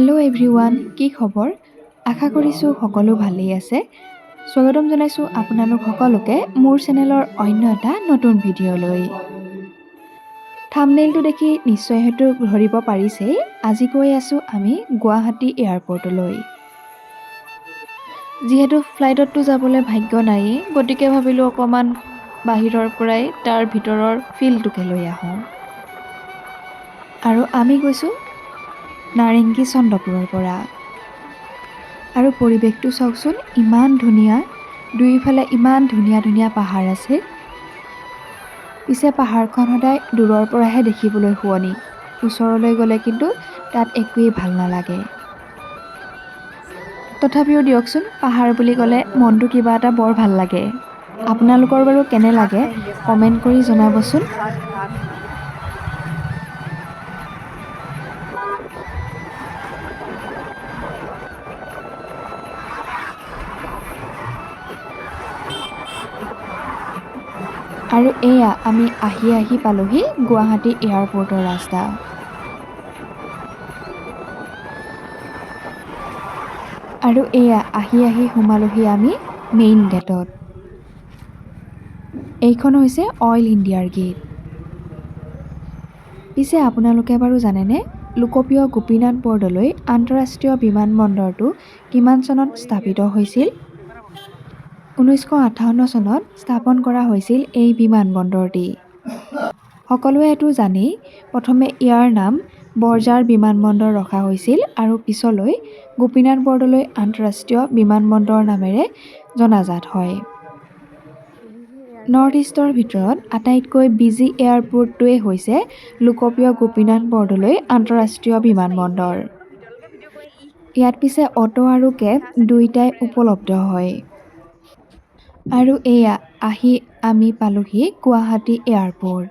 Hello' everyone, কি খবৰ? আশা কৰিছোঁ সকলো ভালেই আছে। স্বাগতম জনাইছোঁ আপোনালোক সকলোকে মোৰ চেনেলৰ অন্য এটা নতুন ভিডিঅ'লৈ। থাম্বনেইলটো দেখি নিশ্চয় হয়তো ধৰিব পাৰিছেই, আজি গৈ আছোঁ আমি গুৱাহাটী এয়াৰপৰ্টলৈ। যিহেতু ফ্লাইটততো যাবলৈ ভাগ্য নায়েই, গতিকে ভাবিলোঁ অকণমান বাহিৰৰ পৰাই তাৰ ভিতৰৰ ফিলটোকে লৈ আহোঁ। আৰু আমি গৈছোঁ নাৰেংগী চন্দ্ৰপুৰৰ পৰা। আৰু পৰিৱেশটো চাওকচোন, ইমান ধুনীয়া, দুয়োফালে ইমান ধুনীয়া ধুনীয়া পাহাৰ আছে। পিছে পাহাৰখন সদায় দূৰৰ পৰাহে দেখিবলৈ শুৱনি, ওচৰলৈ গ'লে কিন্তু তাত একোৱেই ভাল নালাগে। তথাপিও দিয়কচোন, পাহাৰ বুলি ক'লে মনটো কিবা এটা বৰ ভাল লাগে। আপোনালোকৰ বাৰু কেনে লাগে কমেণ্ট কৰি জনাবচোন। আৰু এয়া আমি আহি পালোহি গুৱাহাটী এয়াৰপৰ্টৰ ৰাস্তা। আৰু এয়া আহি সোমালোহি আমি মেইন গেটত। এইখন হৈছে অইল ইণ্ডিয়াৰ গেট। পিছে আপোনালোকে বাৰু জানেনে, লোকপ্ৰিয় গোপীনাথ বৰদলৈ আন্তঃৰাষ্ট্ৰীয় বিমানবন্দৰটো কিমান চনত স্থাপিত হৈছিল? 1958 চনত স্থাপন কৰা হৈছিল এই বিমানবন্দৰটি। সকলোৱে এইটো জানেই, প্ৰথমে ইয়াৰ নাম বৰঝাৰ বিমানবন্দৰ ৰখা হৈছিল আৰু পিছলৈ গোপীনাথ বৰদলৈ আন্তঃৰাষ্ট্ৰীয় বিমানবন্দৰ নামেৰে জনাজাত হয়। নৰ্থ ইষ্টৰ ভিতৰত আটাইতকৈ বিজি এয়াৰপৰ্টটোৱেই হৈছে লোকপ্ৰিয় গোপীনাথ বৰদলৈ আন্তঃৰাষ্ট্ৰীয় বিমানবন্দৰ। ইয়াত পিছে অটো আৰু কেব দুয়োটাই উপলব্ধ হয়। আৰু এয়া আমি পালোহি গুৱাহাটী এয়াৰপৰ্ট।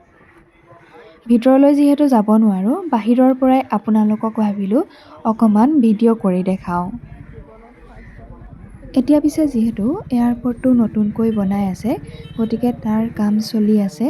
ভিতৰলৈ যিহেতু যাব নোৱাৰোঁ, বাহিৰৰ পৰাই আপোনালোকক ভাবিলোঁ অকণমান ভিডিঅ' কৰি দেখাওঁ। এতিয়া পিছে যিহেতু এয়াৰপৰ্টটো নতুনকৈ বনাই আছে, গতিকে তাৰ কাম চলি আছে।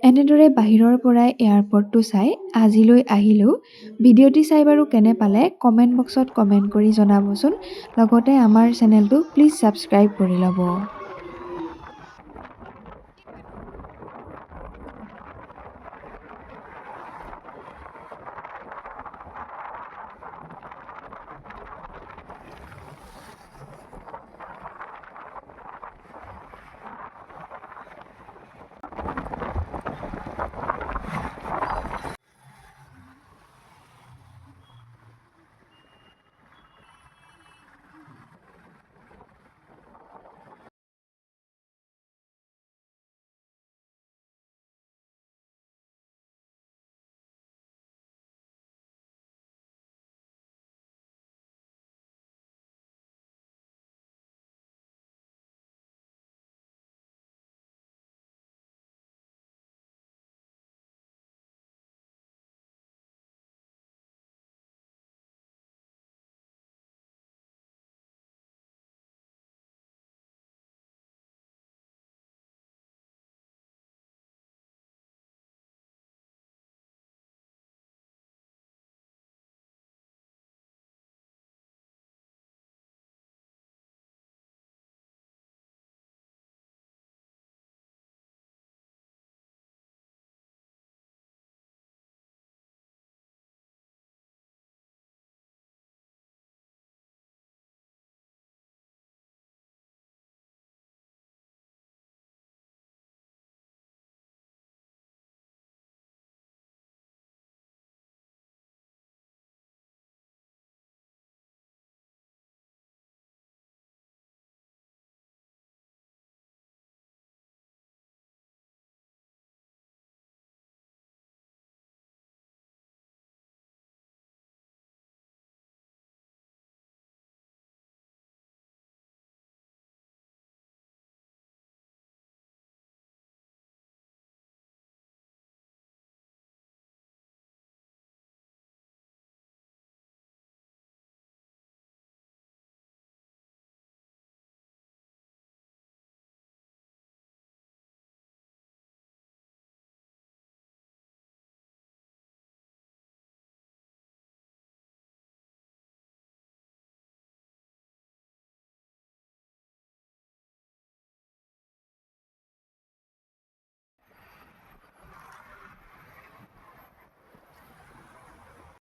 এনেদৰে বাহিৰৰ পৰাই এয়াৰপৰ্টটো চাই আজিলৈ আহিলোঁ। ভিডিঅ'টি চাই বাৰু কেনে পালে কমেণ্ট বক্সত কমেণ্ট কৰি জনাবচোন। লগতে আমাৰ চেনেলটো প্লিজ ছাবস্ক্ৰাইব কৰি ল'ব।